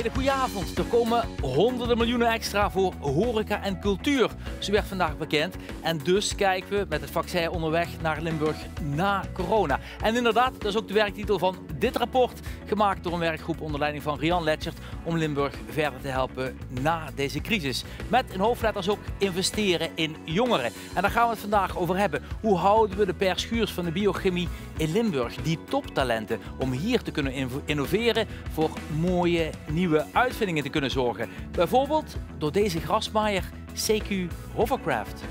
hele goede avond. Er komen honderden miljoenen extra voor horeca en cultuur. Zo werd vandaag bekend. En dus kijken we met het vaccin onderweg naar Limburg na corona. En inderdaad, dat is ook de werktitel van dit rapport. Gemaakt door een werkgroep onder leiding van Rian Letchert. Om Limburg verder te helpen na deze crisis. Met in hoofdletters ook investeren in jongeren. En daar gaan we het vandaag over hebben. Hoe houden we de Per Schuurs van de biochemie in Limburg? Die toptalenten om hier te kunnen innoveren voor mooie nieuwe uitvindingen te kunnen zorgen. Bijvoorbeeld door deze grasmaaier CQ Hovercraft.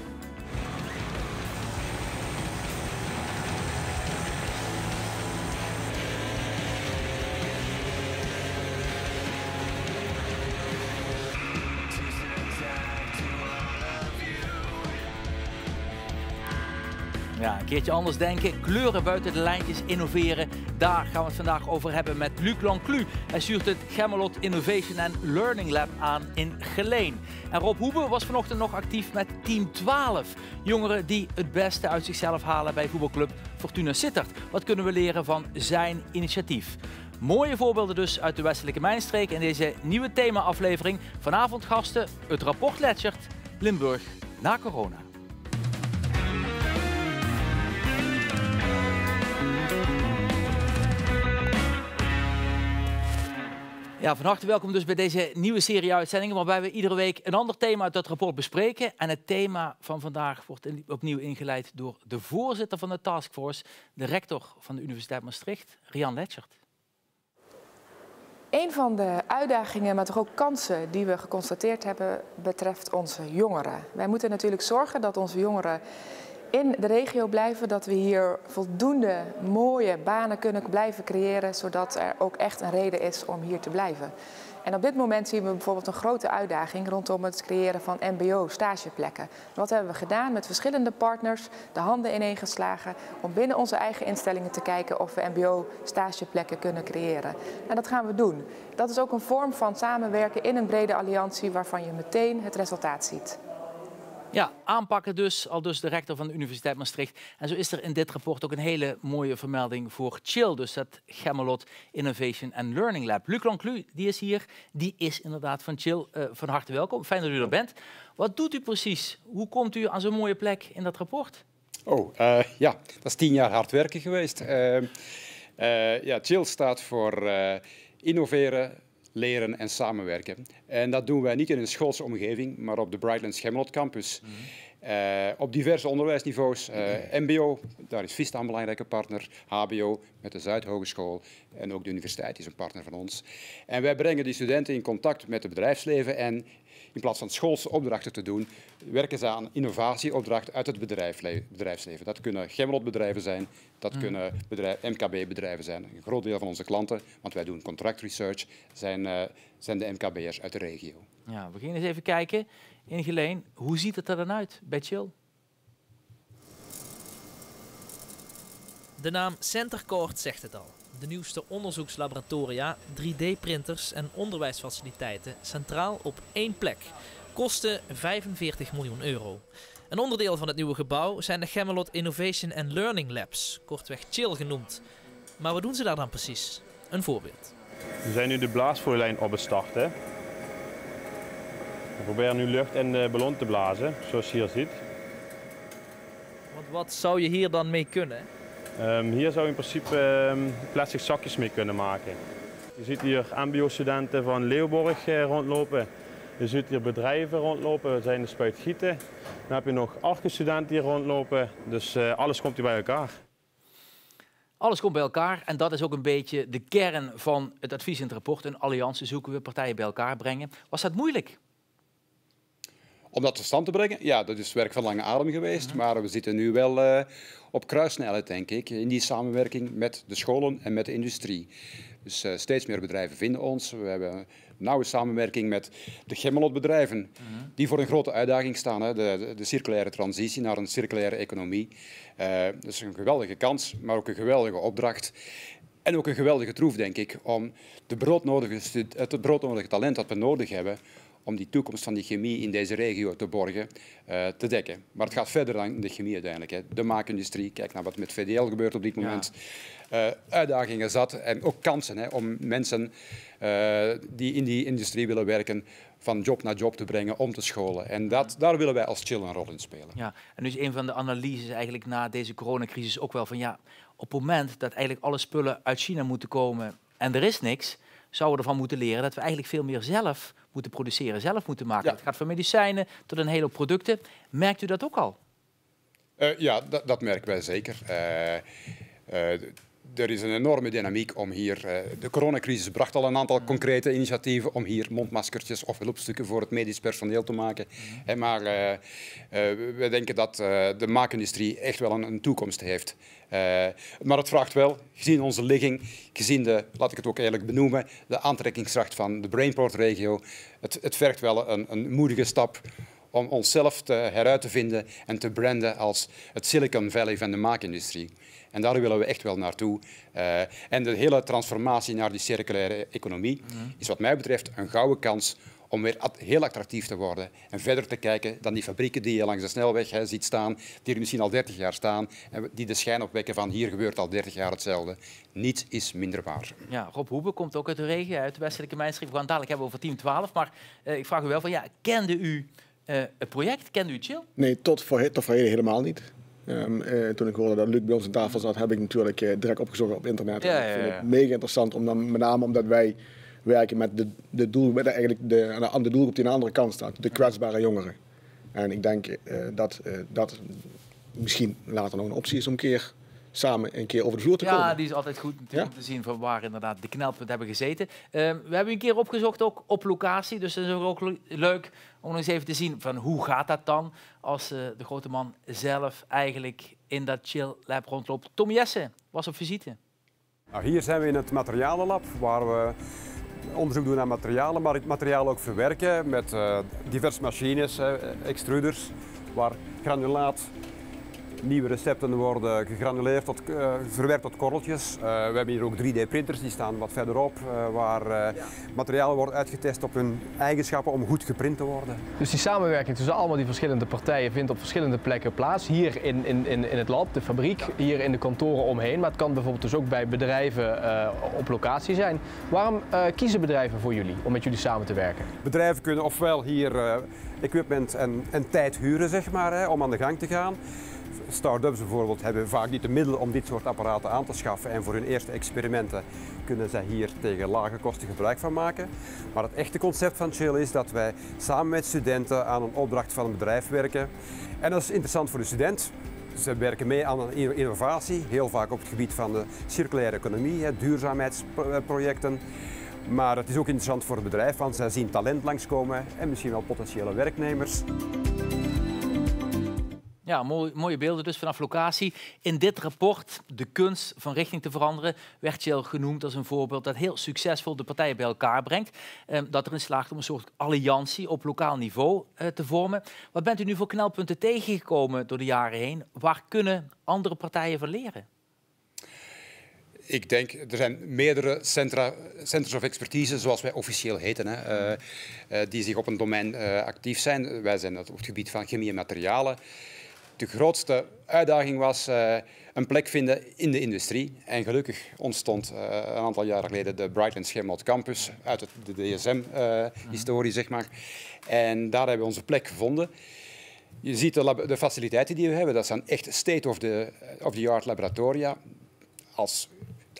Ja, een keertje anders denken, kleuren buiten de lijntjes, innoveren. Daar gaan we het vandaag over hebben met Luc Lanclu. Hij stuurt het Gemmelot Innovation and Learning Lab aan in Geleen. En Rob Hoebe was vanochtend nog actief met Team 12. Jongeren die het beste uit zichzelf halen bij voetbalclub Fortuna Sittard. Wat kunnen we leren van zijn initiatief? Mooie voorbeelden dus uit de westelijke mijnstreek in deze nieuwe thema-aflevering. Vanavond gasten het rapport Letchert, Limburg na corona. Ja, van harte welkom dus bij deze nieuwe serie uitzendingen waarbij we iedere week een ander thema uit dat rapport bespreken. En het thema van vandaag wordt opnieuw ingeleid door de voorzitter van de taskforce, de rector van de Universiteit Maastricht, Rian Letchert. Een van de uitdagingen, maar toch ook kansen die we geconstateerd hebben, betreft onze jongeren. Wij moeten natuurlijk zorgen dat onze jongeren in de regio blijven, dat we hier voldoende mooie banen kunnen blijven creëren, zodat er ook echt een reden is om hier te blijven. En op dit moment zien we bijvoorbeeld een grote uitdaging rondom het creëren van mbo-stageplekken. Wat hebben we gedaan met verschillende partners, de handen ineengeslagen, om binnen onze eigen instellingen te kijken of we mbo-stageplekken kunnen creëren. En dat gaan we doen. Dat is ook een vorm van samenwerken in een brede alliantie waarvan je meteen het resultaat ziet. Ja, aanpakken dus, al dus de rector van de Universiteit Maastricht. En zo is er in dit rapport ook een hele mooie vermelding voor CHIL, dus dat Gemmelot Innovation and Learning Lab. Luc Lanclu, die is hier, die is inderdaad van CHIL. Van harte welkom, fijn dat u er bent. Wat doet u precies? Hoe komt u aan zo'n mooie plek in dat rapport? Ja, dat is 10 jaar hard werken geweest. CHIL staat voor innoveren, leren en samenwerken. En dat doen wij niet in een schoolse omgeving, maar op de Brightlands Gemmelot campus. Op diverse onderwijsniveaus. MBO, daar is Vista een belangrijke partner. HBO met de Zuidhogeschool en ook de universiteit is een partner van ons. En wij brengen die studenten in contact met het bedrijfsleven en in plaats van schoolse opdrachten te doen, werken ze aan innovatieopdrachten uit het bedrijfsleven. Dat kunnen Gemmelot-bedrijven zijn, dat kunnen MKB-bedrijven zijn. Een groot deel van onze klanten, want wij doen contract research, zijn de MKB'ers uit de regio. Ja, we gaan eens even kijken in Geleen. Hoe ziet het er dan uit bij CHIL? De naam Centercourt zegt het al. De nieuwste onderzoekslaboratoria, 3D-printers en onderwijsfaciliteiten centraal op één plek. Kosten 45 miljoen euro. Een onderdeel van het nieuwe gebouw zijn de Gemmelot Innovation and Learning Labs, kortweg CHIL genoemd. Maar wat doen ze daar dan precies? Een voorbeeld. We zijn nu de blaasvooilijn op het starten. We proberen nu lucht in de ballon te blazen, zoals je hier ziet. Want wat zou je hier dan mee kunnen? Hier zou je in principe plastic zakjes mee kunnen maken. Je ziet hier mbo-studenten van Leeuwborg rondlopen. Je ziet hier bedrijven rondlopen, we zijn de Spuit Gieten. Dan heb je nog Arcus-studenten hier rondlopen, dus alles komt hier bij elkaar. Alles komt bij elkaar en dat is ook een beetje de kern van het advies in het rapport. Een alliantie zoeken we, partijen bij elkaar brengen. Was dat moeilijk? Om dat tot stand te brengen, ja, dat is werk van lange adem geweest. Maar we zitten nu wel op kruissnelheid, denk ik, in die samenwerking met de scholen en met de industrie. Dus steeds meer bedrijven vinden ons. We hebben een nauwe samenwerking met de Gemmelot-bedrijven, die voor een grote uitdaging staan. Hè. De circulaire transitie naar een circulaire economie. Dat is een geweldige kans, maar ook een geweldige opdracht. En ook een geweldige troef, denk ik, om het broodnodige talent dat we nodig hebben, om die toekomst van die chemie in deze regio te borgen, te dekken. Maar het gaat verder dan de chemie uiteindelijk. Hè. De maakindustrie, kijk naar wat met VDL gebeurt op dit moment. Uitdagingen zat en ook kansen, hè, om mensen die in die industrie willen werken van job naar job te brengen, om te scholen. En daar willen wij als Chill een rol in spelen. Ja, en dus een van de analyses eigenlijk na deze coronacrisis ook wel van ja, op het moment dat eigenlijk alle spullen uit China moeten komen en er is niks, zouden we ervan moeten leren dat we eigenlijk veel meer zelf moeten produceren, zelf moeten maken. Ja. Het gaat van medicijnen tot een hele hoop producten. Merkt u dat ook al? Ja, dat merken wij zeker. Er is een enorme dynamiek om hier... de coronacrisis bracht al een aantal concrete initiatieven om hier mondmaskertjes of hulpstukken voor het medisch personeel te maken. Maar we denken dat de maakindustrie echt wel een toekomst heeft. Maar het vraagt wel, gezien onze ligging, gezien de, laat ik het ook eerlijk benoemen, de aantrekkingskracht van de Brainport-regio, het vergt wel een moedige stap om onszelf heruit te vinden en te branden als het Silicon Valley van de maakindustrie. En daar willen we echt wel naartoe. En de hele transformatie naar die circulaire economie is wat mij betreft een gouden kans om weer heel attractief te worden en verder te kijken dan die fabrieken die je langs de snelweg ziet staan, die er misschien al 30 jaar staan en die de schijn opwekken van hier gebeurt al 30 jaar hetzelfde. Niets is minder waar. Ja, Rob Hoebe komt ook uit de regio, uit de westelijke mijnstreek. We gaan het dadelijk hebben over Team 12, maar ik vraag u wel van, ja, kende u het project? Kende u Chill? Nee, tot voor heden helemaal niet. Toen ik hoorde dat Luc bij ons aan tafel zat, heb ik natuurlijk direct opgezocht op internet. Ja. Ik vind het mega interessant, met name omdat wij werken met de doelgroep die aan de andere kant staat, de kwetsbare jongeren. En ik denk dat misschien later nog een optie is om samen een keer over de vloer te komen. Ja, die is altijd goed natuurlijk om te zien van waar inderdaad de knelpunten hebben gezeten. We hebben een keer opgezocht ook op locatie, dus dat is ook leuk om nog eens even te zien van hoe gaat dat dan als de grote man zelf eigenlijk in dat Chill Lab rondloopt. Tom Jessen was op visite. Nou, hier zijn we in het materialenlab waar we onderzoek doen naar materialen, maar het materiaal ook verwerken met diverse machines, extruders, waar granulaat, nieuwe recepten worden gegranuleerd, verwerkt tot korreltjes. We hebben hier ook 3D-printers, die staan wat verderop, waar materialen worden uitgetest op hun eigenschappen om goed geprint te worden. Dus die samenwerking tussen allemaal die verschillende partijen vindt op verschillende plekken plaats. Hier in het lab, de fabriek, hier in de kantoren omheen. Maar het kan bijvoorbeeld dus ook bij bedrijven op locatie zijn. Waarom kiezen bedrijven voor jullie om met jullie samen te werken? Bedrijven kunnen ofwel hier equipment en tijd huren, zeg maar, om aan de gang te gaan. Start-ups bijvoorbeeld hebben vaak niet de middelen om dit soort apparaten aan te schaffen en voor hun eerste experimenten kunnen zij hier tegen lage kosten gebruik van maken. Maar het echte concept van Chill is dat wij samen met studenten aan een opdracht van een bedrijf werken. En dat is interessant voor de student. Ze werken mee aan een innovatie, heel vaak op het gebied van de circulaire economie, duurzaamheidsprojecten. Maar het is ook interessant voor het bedrijf, want zij zien talent langskomen en misschien wel potentiële werknemers. Ja, mooie beelden dus vanaf locatie. In dit rapport, de kunst van richting te veranderen, werd Chill genoemd als een voorbeeld dat heel succesvol de partijen bij elkaar brengt. Dat erin slaagt om een soort alliantie op lokaal niveau te vormen. Wat bent u nu voor knelpunten tegengekomen door de jaren heen? Waar kunnen andere partijen van leren? Ik denk, er zijn meerdere centers of expertise, zoals wij officieel heten, die zich op een domein actief zijn. Wij zijn op het gebied van chemie en materialen. De grootste uitdaging was een plek vinden in de industrie. En gelukkig ontstond een aantal jaren geleden de Brightlands Schermont Campus uit de DSM-historie, zeg maar. En daar hebben we onze plek gevonden. Je ziet de faciliteiten die we hebben, dat zijn echt state-of-the-art laboratoria. Als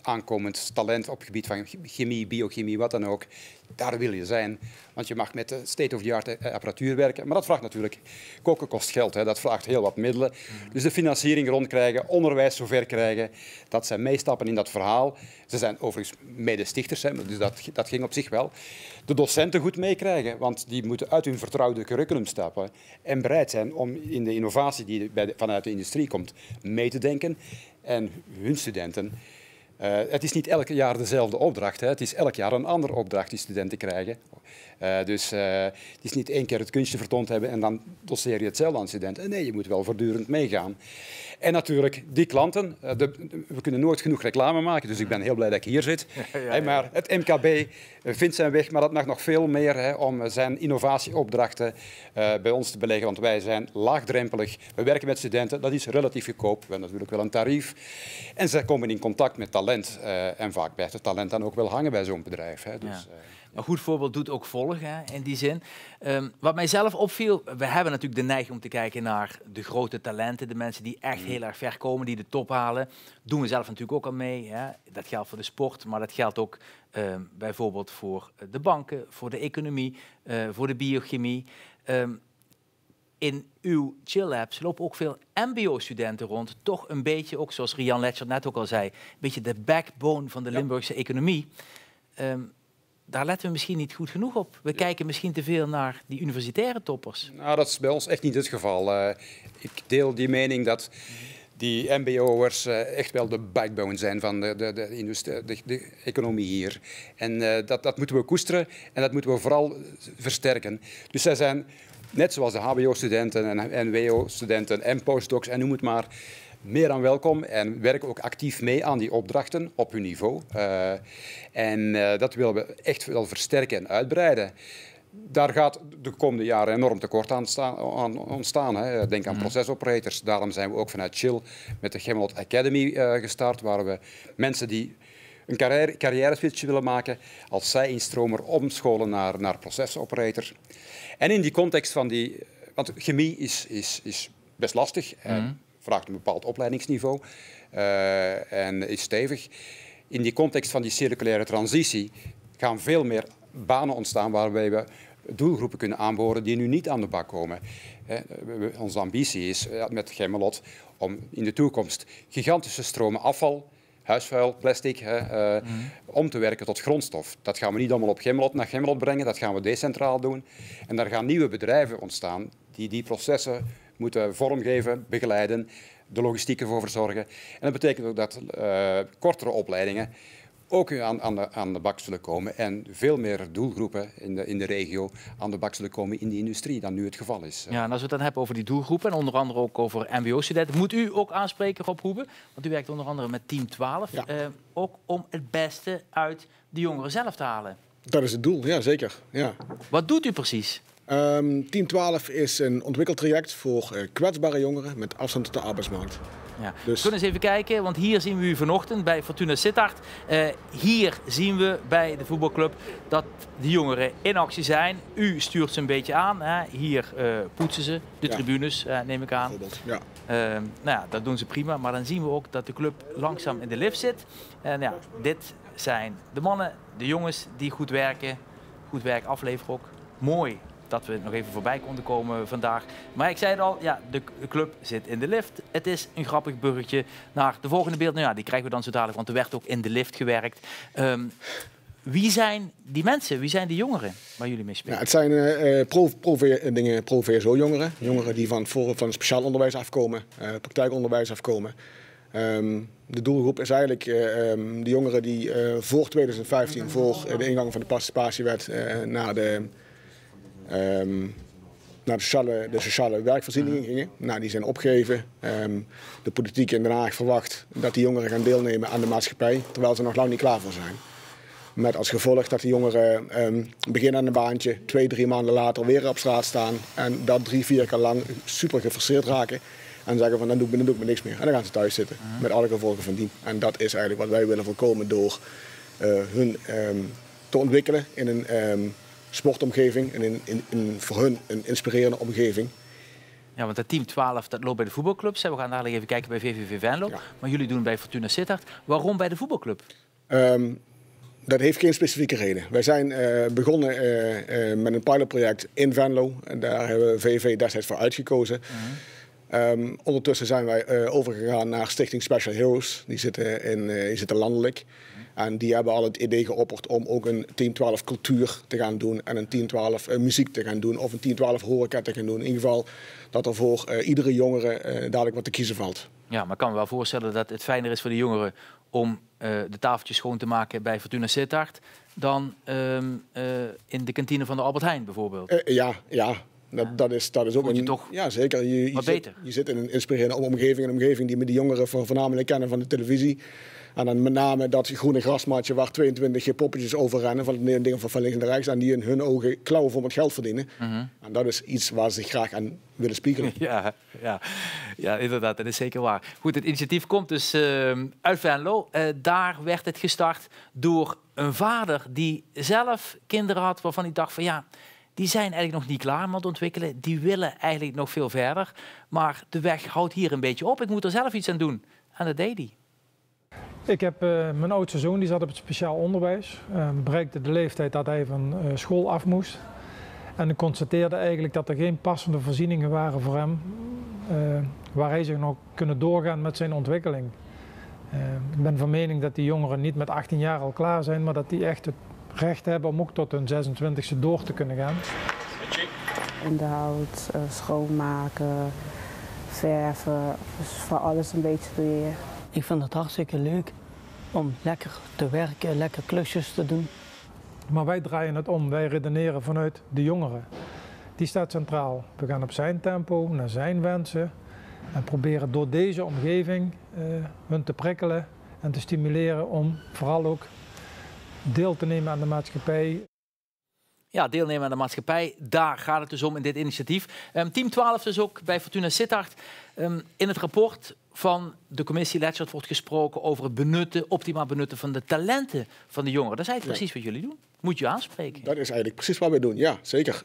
aankomend talent op het gebied van chemie, biochemie, wat dan ook. Daar wil je zijn, want je mag met de state-of-the-art apparatuur werken. Maar dat vraagt natuurlijk, koken kost geld, dat vraagt heel wat middelen. Dus de financiering rondkrijgen, onderwijs zover krijgen, dat zijn meestappen in dat verhaal. Ze zijn overigens medestichters, dus dat ging op zich wel. De docenten goed meekrijgen, want die moeten uit hun vertrouwde curriculum stappen en bereid zijn om in de innovatie die vanuit de industrie komt mee te denken. En hun studenten... het is niet elk jaar dezelfde opdracht. Het is elk jaar een andere opdracht die studenten krijgen. Dus het is niet 1 keer het kunstje vertoond hebben en dan doseer je hetzelfde aan studenten. Nee, je moet wel voortdurend meegaan. En natuurlijk, die klanten, we kunnen nooit genoeg reclame maken, dus ik ben heel blij dat ik hier zit. Maar het MKB vindt zijn weg, maar dat mag nog veel meer om zijn innovatieopdrachten bij ons te beleggen, want wij zijn laagdrempelig. We werken met studenten, dat is relatief goedkoop. We hebben natuurlijk wel een tarief. En zij komen in contact met talent en vaak blijft het talent dan ook wel hangen bij zo'n bedrijf. Dus, een goed voorbeeld doet ook volgen, in die zin. Wat mij zelf opviel, we hebben natuurlijk de neiging om te kijken naar de grote talenten, de mensen die echt heel erg ver komen, die de top halen. Doen we zelf natuurlijk ook al mee. Hè. Dat geldt voor de sport, maar dat geldt ook bijvoorbeeld voor de banken, voor de economie, voor de biochemie. In uw Chill Labs lopen ook veel mbo-studenten rond. Toch een beetje, ook zoals Rian Letcher net ook al zei, een beetje de backbone van de Limburgse economie. Daar letten we misschien niet goed genoeg op. We kijken misschien te veel naar die universitaire toppers. Nou, dat is bij ons echt niet het geval. Ik deel die mening dat die mbo'ers echt wel de backbone zijn van de economie hier. En dat moeten we koesteren en dat moeten we vooral versterken. Dus zij zijn, net zoals de hbo-studenten en wo-studenten en postdocs en noem het maar, meer dan welkom en werken ook actief mee aan die opdrachten op hun niveau. Dat willen we echt wel versterken en uitbreiden. Daar gaat de komende jaren enorm tekort aan ontstaan. Hè. Denk aan procesoperators. Daarom zijn we ook vanuit Chill met de Gemmelot Academy gestart, waar we mensen die een carrière-switch willen maken, als zij instromer omscholen naar procesoperator. En in die context van want chemie is best lastig. Vraagt een bepaald opleidingsniveau en is stevig. In die context van die circulaire transitie gaan veel meer banen ontstaan waarbij we doelgroepen kunnen aanboren die nu niet aan de bak komen. Onze ambitie is met Gemmelot om in de toekomst gigantische stromen afval, huisvuil, plastic, om te werken tot grondstof. Dat gaan we niet allemaal naar Gemmelot brengen, dat gaan we decentraal doen. En daar gaan nieuwe bedrijven ontstaan die processen moeten vormgeven, begeleiden, de logistiek ervoor verzorgen. En dat betekent ook dat kortere opleidingen ook aan de bak zullen komen en veel meer doelgroepen in de regio aan de bak zullen komen in die industrie dan nu het geval is. Ja, en als we het dan hebben over die doelgroepen en onder andere ook over mbo-studenten, moet u ook aanspreken, Rob Hoebe, want u werkt onder andere met Team 12, ook om het beste uit de jongeren zelf te halen. Dat is het doel, ja zeker. Ja. Wat doet u precies? Team 12 is een ontwikkeltraject voor kwetsbare jongeren met afstand tot de arbeidsmarkt. Ja. Dus... We kunnen eens even kijken, want hier zien we u vanochtend bij Fortuna Sittard. Hier zien we bij de voetbalclub dat de jongeren in actie zijn. U stuurt ze een beetje aan. Hè. Hier poetsen ze de tribunes, neem ik aan. Ja. Dat doen ze prima, maar dan zien we ook dat de club langzaam in de lift zit. Dit zijn de mannen, de jongens die goed werken, goed werk afleveren ook. Mooi dat we nog even voorbij konden komen vandaag. Maar ik zei het al, ja, de club zit in de lift. Het is een grappig bruggetje naar de volgende beeld. Nou ja, die krijgen we dan zo dadelijk, want er werd ook in de lift gewerkt. Wie zijn die mensen? Wie zijn die jongeren waar jullie mee spelen? Ja, het zijn pro-VSO-jongeren. Jongeren die van speciaal onderwijs afkomen, praktijkonderwijs afkomen. De doelgroep is eigenlijk de jongeren die voor 2015, voor de ingang van de participatiewet, naar de sociale werkvoorzieningen gingen. Nou, die zijn opgegeven. De politiek in Den Haag verwacht dat die jongeren gaan deelnemen aan de maatschappij, terwijl ze nog lang niet klaar voor zijn. Met als gevolg dat die jongeren beginnen aan een baantje, 2-3 maanden later weer op straat staan en dat 3-4 keer lang super gefrustreerd raken. En zeggen van dan doe ik me niks meer. En dan gaan ze thuis zitten met alle gevolgen van dien. En dat is eigenlijk wat wij willen voorkomen door hun te ontwikkelen in een sportomgeving en voor hun een inspirerende omgeving. Ja, want het Team 12 dat loopt bij de voetbalclubs. We gaan dadelijk even kijken bij VVV Venlo. Ja. Maar jullie doen bij Fortuna Sittard. Waarom bij de voetbalclub? Dat heeft geen specifieke reden. Wij zijn begonnen met een pilotproject in Venlo. En daar hebben we VVV destijds voor uitgekozen. Ondertussen zijn wij overgegaan naar Stichting Special Heroes. Die zitten landelijk. En die hebben al het idee geopperd om ook een Team 12 cultuur te gaan doen. En een Team 12 muziek te gaan doen. Of een Team 12 horeca te gaan doen. In ieder geval dat er voor iedere jongere dadelijk wat te kiezen valt. Ja, maar ik kan me wel voorstellen dat het fijner is voor de jongeren om de tafeltjes schoon te maken bij Fortuna Sittard dan in de kantine van de Albert Heijn bijvoorbeeld? Ja. Dat is ook een... Toch ja, zeker. Je zit in een inspirerende omgeving. Een omgeving die met die jongeren voornamelijk kennen van de televisie. En dan met name dat groene grasmatje waar 22 poppetjes over rennen van het dingen van links en rechts. En die in hun ogen klauwen voor het geld verdienen. En dat is iets waar ze zich graag aan willen spiegelen. Ja, inderdaad. Dat is zeker waar. Goed, het initiatief komt dus uit Venlo. Daar werd het gestart door een vader die zelf kinderen had waarvan hij dacht van ja... Die zijn eigenlijk nog niet klaar met ontwikkelen. Die willen eigenlijk nog veel verder. Maar de weg houdt hier een beetje op. Ik moet er zelf iets aan doen. En dat deed hij. Ik heb mijn oudste zoon, die zat op het speciaal onderwijs. Bereikte de leeftijd dat hij van school af moest. En ik constateerde eigenlijk dat er geen passende voorzieningen waren voor hem. Waar hij zich nog kunnen doorgaan met zijn ontwikkeling. Ik ben van mening dat die jongeren niet met 18 jaar al klaar zijn. Maar dat die echt het recht hebben om ook tot hun 26e door te kunnen gaan. Onderhoud, schoonmaken, verven, dus voor alles een beetje leren. Ik vind het hartstikke leuk om lekker te werken, lekker klusjes te doen. Maar wij draaien het om, wij redeneren vanuit de jongeren. Die staat centraal. We gaan op zijn tempo, naar zijn wensen en proberen door deze omgeving hun te prikkelen en te stimuleren om vooral ook deel te nemen aan de maatschappij. Ja, deelnemen aan de maatschappij, daar gaat het dus om in dit initiatief. Team 12 dus ook bij Fortuna Sittard. In het rapport van de commissie Letchert wordt gesproken over het optimaal benutten van de talenten van de jongeren. Dat is eigenlijk precies wat jullie doen. Moet je aanspreken. Dat is eigenlijk precies wat wij doen, ja, zeker.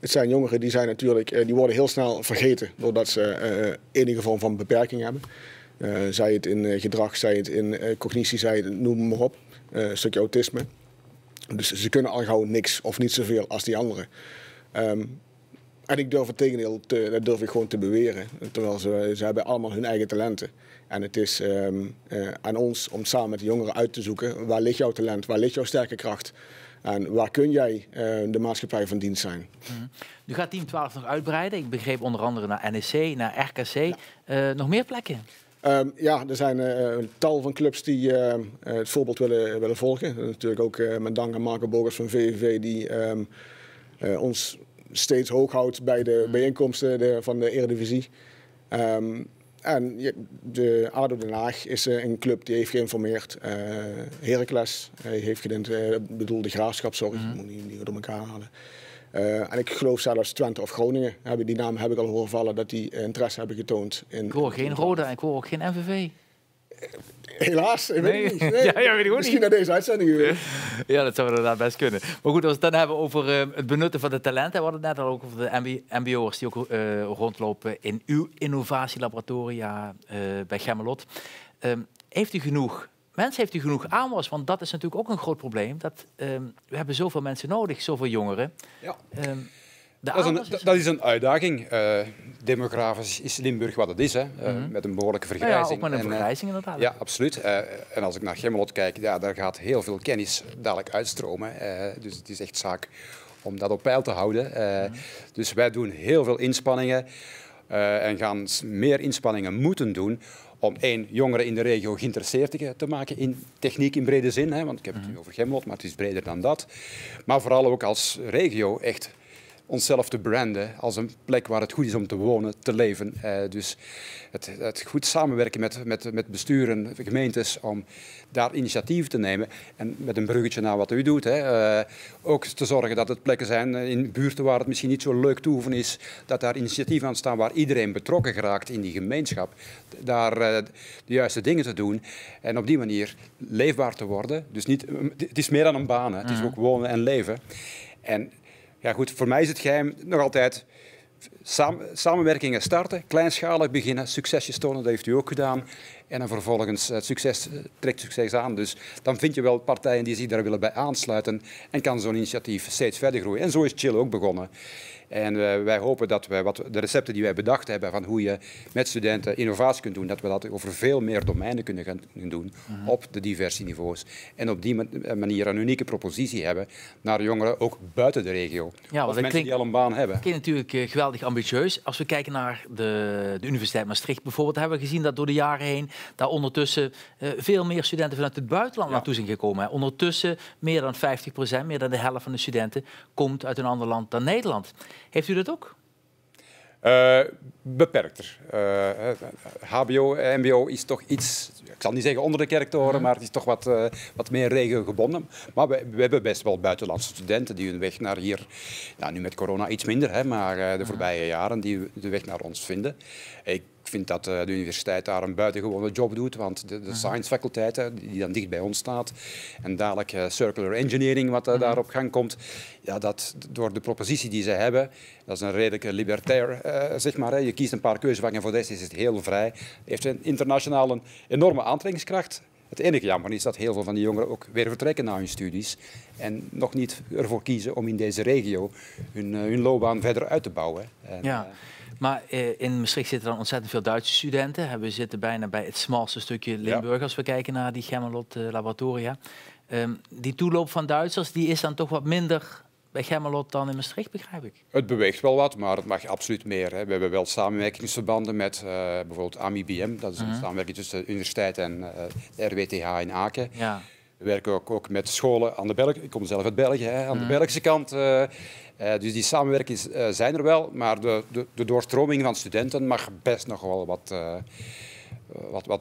Het zijn jongeren die zijn natuurlijk, die worden heel snel vergeten doordat ze enige vorm van beperking hebben. Zij het in gedrag, zij het in cognitie, zij het, noem maar op. Een stukje autisme. Dus ze kunnen al gauw niks of niet zoveel als die anderen. En ik durf het tegendeel, dat durf ik gewoon te beweren. Terwijl ze hebben allemaal hun eigen talenten. En het is aan ons om samen met de jongeren uit te zoeken, waar ligt jouw talent, waar ligt jouw sterke kracht? En waar kun jij de maatschappij van dienst zijn? Nu gaat Team 12 nog uitbreiden. Ik begreep onder andere naar NEC, naar RKC. Ja. Nog meer plekken? Ja, er zijn een tal van clubs die het voorbeeld willen volgen. Natuurlijk ook met dank aan Marco Bogers van VVV die ons steeds hoog houdt bij de bijeenkomsten van de Eredivisie. En de ADO Den Haag is een club die heeft geïnformeerd. Heracles heeft bedoel de Graafschap, sorry, moet niet door elkaar halen. En ik geloof zelfs Twente of Groningen, die naam heb ik al horen vallen, dat die interesse hebben getoond. Ik hoor geen Roda en ik hoor ook geen MVV. Helaas, ik weet het niet. Nee. Ja, weet ik misschien naar deze uitzending. Ja, dat zou inderdaad best kunnen. Maar goed, als we het dan hebben over het benutten van de talenten. We hadden het net al ook over de mbo'ers die ook rondlopen in uw innovatielaboratoria bij Gemmelot. Heeft u genoeg aanwas? Want dat is natuurlijk ook een groot probleem. We hebben zoveel mensen nodig, zoveel jongeren. Ja. Dat is een uitdaging. Demografisch is Limburg wat het is, hè? Met een behoorlijke vergrijzing. Ja, ook met een vergrijzing inderdaad. Ja, absoluut. En als ik naar Gemmelot kijk, ja, daar gaat heel veel kennis dadelijk uitstromen. Dus het is echt zaak om dat op peil te houden. Dus wij doen heel veel inspanningen en gaan meer inspanningen moeten doen om jongeren in de regio geïnteresseerd te maken in techniek in brede zin. Hè? Want ik heb het nu over Gemmelot, maar het is breder dan dat. Maar vooral ook als regio echt onszelf te branden als een plek waar het goed is om te wonen, te leven. Dus het goed samenwerken met besturen, gemeentes, om daar initiatief te nemen. En met een bruggetje naar wat u doet. Hè, ook te zorgen dat het plekken zijn in buurten waar het misschien niet zo leuk toeven is, dat daar initiatieven aan staan waar iedereen betrokken geraakt in die gemeenschap. Daar de juiste dingen te doen en op die manier leefbaar te worden. Dus het is meer dan een baan, hè. Het is ook wonen en leven. En ja, goed, voor mij is het geheim nog altijd samenwerkingen starten, kleinschalig beginnen, succesjes tonen, dat heeft u ook gedaan. En dan vervolgens trekt succes aan. Dus dan vind je wel partijen die zich daar willen bij aansluiten en kan zo'n initiatief steeds verder groeien. En zo is Chill ook begonnen. En wij hopen dat wij de recepten die wij bedacht hebben van hoe je met studenten innovatie kunt doen, dat we dat over veel meer domeinen kunnen gaan doen op de diverse niveaus. En op die manier een unieke propositie hebben naar jongeren, ook buiten de regio. Ja, of mensen die al een baan hebben. Dat klinkt natuurlijk geweldig ambitieus. Als we kijken naar de Universiteit Maastricht bijvoorbeeld, hebben we gezien dat door de jaren heen daar ondertussen veel meer studenten vanuit het buitenland naartoe zijn gekomen. Hè. Ondertussen meer dan 50%, meer dan de helft van de studenten, komt uit een ander land dan Nederland. Heeft u dat ook? Beperkter. HBO, MBO is toch iets, ik zal niet zeggen onder de kerktoren, maar het is toch wat meer regiogebonden. Maar we hebben best wel buitenlandse studenten die hun weg naar hier, ja, nu met corona iets minder, hè, maar de voorbije jaren, die de weg naar ons vinden. Ik vind dat de universiteit daar een buitengewone job doet, want de science faculteit, die dan dicht bij ons staat, en dadelijk circular engineering wat daar op gang komt, ja, dat door de propositie die ze hebben, dat is een redelijk libertair, zeg maar. Hè. Je kiest een paar keuzevakken, voor de rest is het heel vrij. Heeft internationaal een enorme aantrekkingskracht. Het enige jammer is dat heel veel van die jongeren ook weer vertrekken na hun studies en nog niet ervoor kiezen om in deze regio hun loopbaan verder uit te bouwen. En, ja. Maar in Maastricht zitten dan ontzettend veel Duitse studenten. We zitten bijna bij het smalste stukje Limburg als we kijken naar die Gemmelot laboratoria. Die toeloop van Duitsers die is dan toch wat minder bij Gemmelot dan in Maastricht, begrijp ik? Het beweegt wel wat, maar het mag absoluut meer. Hè. We hebben wel samenwerkingsverbanden met bijvoorbeeld AMIBM. Dat is een samenwerking tussen de universiteit en de RWTH in Aken. Ja. We werken ook met scholen aan de Belgische, ik kom zelf uit België, hè, aan de Belgische kant. Dus die samenwerkingen zijn er wel, maar de doorstroming van studenten mag best nog wel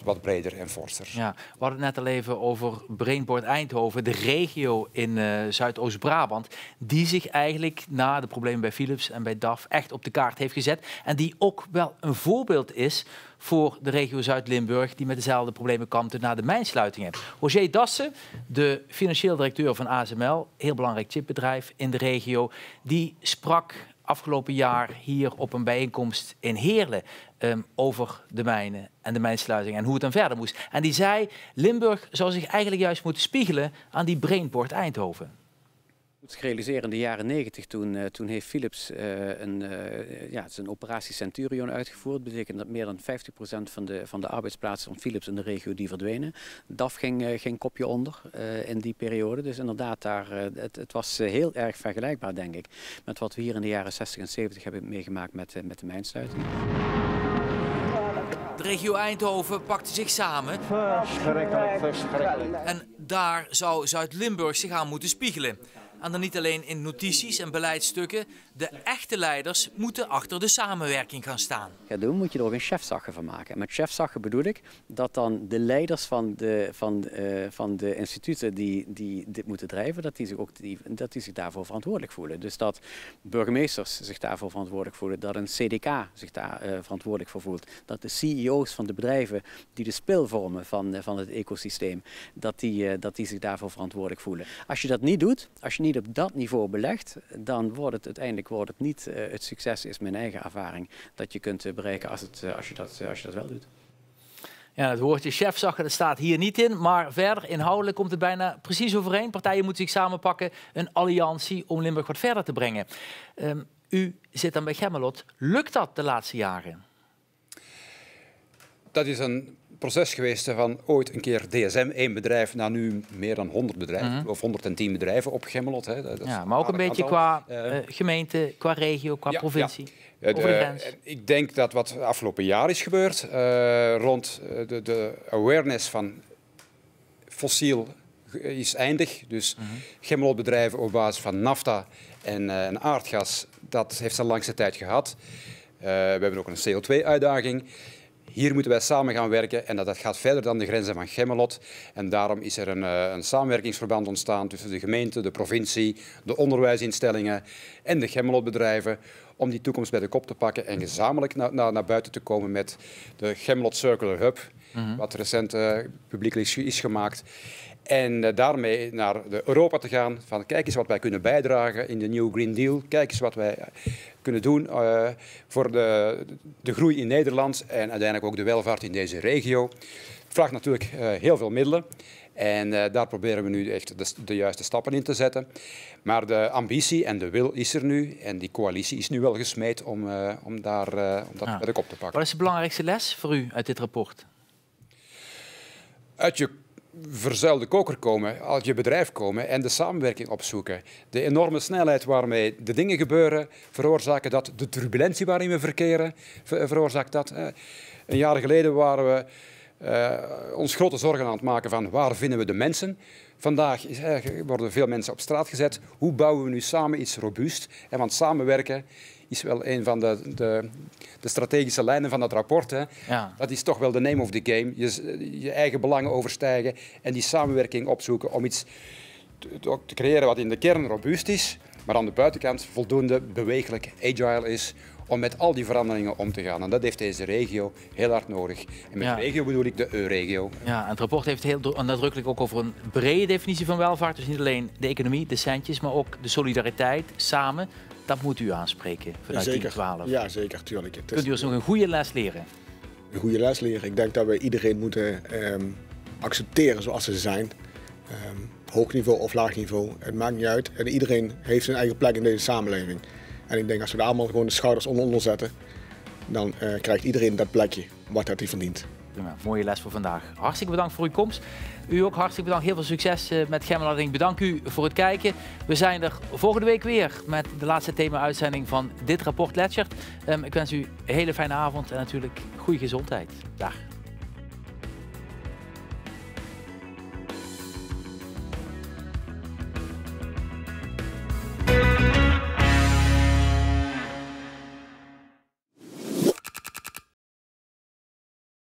wat breder en forser. Ja, we hadden het net al even over Brainport Eindhoven, de regio in Zuidoost-Brabant, die zich eigenlijk na de problemen bij Philips en bij DAF echt op de kaart heeft gezet. En die ook wel een voorbeeld is voor de regio Zuid-Limburg, die met dezelfde problemen kampte na de mijnsluitingen. Roger Dassen, de financieel directeur van ASML, heel belangrijk chipbedrijf in de regio, die sprak afgelopen jaar hier op een bijeenkomst in Heerlen over de mijnen en de mijnsluiting en hoe het dan verder moest. En die zei, Limburg zou zich eigenlijk juist moeten spiegelen aan die Brainport Eindhoven. Zich realiseren in de jaren 90, toen heeft Philips zijn operatie Centurion uitgevoerd. Dat betekent dat meer dan 50% van de arbeidsplaatsen van Philips in de regio die verdwenen. DAF ging kopje onder in die periode. Dus inderdaad, het was heel erg vergelijkbaar, denk ik, met wat we hier in de jaren 60 en 70 hebben meegemaakt met de mijnsluiting. De regio Eindhoven pakte zich samen. Verschrikkelijk, verschrikkelijk. En daar zou Zuid-Limburg zich aan moeten spiegelen. En dan niet alleen in notities en beleidsstukken. De echte leiders moeten achter de samenwerking gaan staan. Ja, dan moet je er ook een chefzagge van maken. En met chefzagge bedoel ik dat dan de leiders van de instituten die dit moeten drijven, dat die zich daarvoor verantwoordelijk voelen. Dus dat burgemeesters zich daarvoor verantwoordelijk voelen, dat een CDK zich daar verantwoordelijk voor voelt, dat de CEO's van de bedrijven die de spil vormen van het ecosysteem, dat die zich daarvoor verantwoordelijk voelen. Als je dat niet doet, als je niet op dat niveau belegt, dan wordt het uiteindelijk niet het succes, is mijn eigen ervaring, dat je kunt bereiken als je dat wel doet. Ja, het woordje chefzagge, dat staat hier niet in, maar verder inhoudelijk komt het bijna precies overeen. Partijen moeten zich samenpakken, een alliantie om Limburg wat verder te brengen. U zit dan bij Gemmelot. Lukt dat de laatste jaren? Dat is een proces geweest van ooit een keer DSM, één bedrijf, naar nu meer dan 100 bedrijven, of 110 bedrijven op Gemmelot. Hè. Dat ja, maar ook een beetje qua gemeente, qua regio, qua provincie. Ja, over de grens. Ik denk dat wat afgelopen jaar is gebeurd rond de awareness van fossiel is eindig. Dus Gemmelotbedrijven op basis van nafta en aardgas, dat heeft zijn langste tijd gehad. We hebben ook een CO2-uitdaging. Hier moeten wij samen gaan werken en dat gaat verder dan de grenzen van Gemmelot. En daarom is er een samenwerkingsverband ontstaan tussen de gemeente, de provincie, de onderwijsinstellingen en de Gemmelotbedrijven om die toekomst bij de kop te pakken en gezamenlijk naar buiten te komen met de Gemmelot Circular Hub, wat recent publiekelijk is gemaakt. En daarmee naar Europa te gaan van kijk eens wat wij kunnen bijdragen in de New Green Deal. Kijk eens wat wij kunnen doen voor de groei in Nederland en uiteindelijk ook de welvaart in deze regio. Het vraagt natuurlijk heel veel middelen. En daar proberen we nu echt de juiste stappen in te zetten. Maar de ambitie en de wil is er nu. En die coalitie is nu wel gesmeed om dat bij de kop te pakken. Wat is de belangrijkste les voor u uit dit rapport? Uit je verzuilde koker komen, uit je bedrijf komen en de samenwerking opzoeken. De enorme snelheid waarmee de dingen gebeuren veroorzaken dat. De turbulentie waarin we verkeren veroorzaakt dat. Een jaar geleden waren we ons grote zorgen aan het maken van waar vinden we de mensen. Vandaag worden veel mensen op straat gezet. Hoe bouwen we nu samen iets robuust? En want samenwerken is wel een van de strategische lijnen van dat rapport. Hè. Ja. Dat is toch wel de name of the game. Je eigen belangen overstijgen en die samenwerking opzoeken om iets te creëren wat in de kern robuust is, maar aan de buitenkant voldoende bewegelijk, agile is om met al die veranderingen om te gaan. En dat heeft deze regio heel hard nodig. En met regio bedoel ik de EU-regio. Ja, en het rapport heeft heel nadrukkelijk ook over een brede definitie van welvaart. Dus niet alleen de economie, de centjes, maar ook de solidariteit samen. Dat moet u aanspreken vanuit 10-12. Ja, zeker, tuurlijk. Kunt u ons nog een goede les leren? Een goede les leren. Ik denk dat we iedereen moeten accepteren zoals ze zijn. Hoog niveau of laag niveau, het maakt niet uit. En iedereen heeft zijn eigen plek in deze samenleving. En ik denk als we daar allemaal gewoon de schouders onder zetten, dan krijgt iedereen dat plekje wat hij verdient. Ja, mooie les voor vandaag. Hartstikke bedankt voor uw komst. U ook hartstikke bedankt. Heel veel succes met Gemmelaren. Bedankt u voor het kijken. We zijn er volgende week weer met de laatste thema-uitzending van dit rapport Letschert. Ik wens u een hele fijne avond en natuurlijk goede gezondheid. Dag.